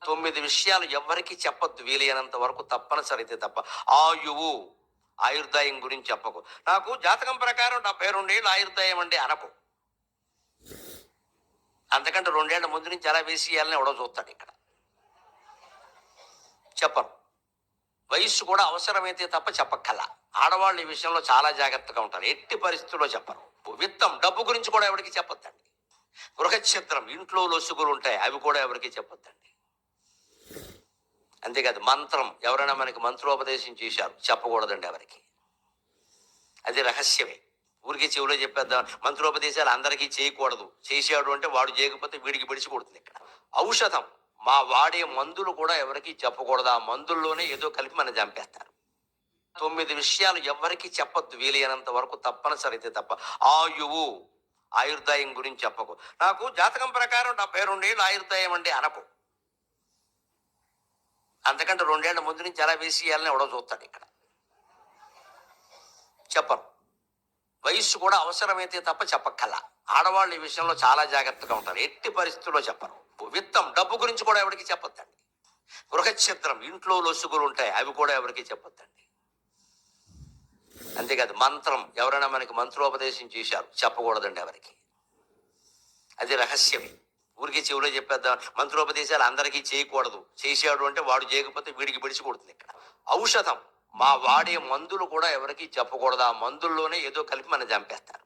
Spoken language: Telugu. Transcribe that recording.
9 విషయాలు ఎవ్వరికీ చెప్పొద్దు, వీలైనంత వరకు తప్పనిసరి అయితే తప్ప. ఆయువు, ఆయుర్దాయం గురించి చెప్పకు. నాకు జాతకం ప్రకారం 72 ఏళ్ళు ఆయుర్దాయం అండి అనకు. అంతకంటే 2 ఏళ్ల ముందు నుంచి ఎలా వేసేయాలని ఎవడో చూస్తాడు ఇక్కడ. చెప్పను. వయస్సు కూడా అవసరమైతే తప్ప చెప్పక్కల. ఆడవాళ్ళు ఈ విషయంలో చాలా జాగ్రత్తగా ఉంటారు, ఎట్టి పరిస్థితుల్లో చెప్పరు. విత్తం, డబ్బు గురించి కూడా ఎవరికి చెప్పొద్దండి. గృహక్షేత్రం, ఇంట్లో లొసుగులు ఉంటాయి, అవి కూడా ఎవరికి చెప్పొద్దండి. అంతేకాదు మంత్రం, ఎవరైనా మనకి మంత్రోపదేశం చేశారు, చెప్పకూడదండి ఎవరికి. అది రహస్యమే. ఊరికి చెవిలో చెప్పేద్దాం. మంత్రోపదేశాలు అందరికీ చేయకూడదు. చేశాడు అంటే వాడు చేయకపోతే వీడికి పిడిచికొడుతుంది ఇక్కడ. ఔషధం, మా వాడే మందులు కూడా ఎవరికి చెప్పకూడదు. ఆ మందుల్లోనే ఏదో కలిపి మనం చంపేస్తారు. 9 విషయాలు ఎవ్వరికీ చెప్పొద్దు, వీలైనంత వరకు తప్పనిసరి అయితే తప్ప. ఆయువు, ఆయుర్దాయం గురించి చెప్పకు. నాకు జాతకం ప్రకారం 72 ఏళ్ళు ఆయుర్దాయం అండి అనకు. అంతకంటే 2 ఏళ్ల ముందు నుంచి ఎలా వేసేయాలని ఎవడో చూస్తాడు ఇక్కడ. చెప్పను. వయస్సు కూడా అవసరమైతే తప్ప చెప్పక్కల. ఆడవాళ్ళు ఈ విషయంలో చాలా జాగ్రత్తగా ఉంటారు, ఎట్టి పరిస్థితుల్లో చెప్పరు. విత్తం, డబ్బు గురించి కూడా ఎవరికి చెప్పొద్దండి. గృహక్షేత్రం, ఇంట్లో లొసుగులు ఉంటాయి, అవి కూడా ఎవరికి చెప్పొద్దండి. అంతేకాదు మంత్రం, ఎవరైనా మనకి మంత్రోపదేశం చేశారు, చెప్పకూడదండి ఎవరికి. అది రహస్యమే. ఊరికి చెవిలో చెప్పేద్దాం. మంత్రోపదేశాలు అందరికీ చేయకూడదు. చేశాడు అంటే వాడు చేయకపోతే వీడికి పిడిచికొడుతుంది ఇక్కడ. ఔషధం, మా వాడే మందులు కూడా ఎవరికి చెప్పకూడదు. ఆ మందుల్లోనే ఏదో కలిపి మనం చంపేస్తారు.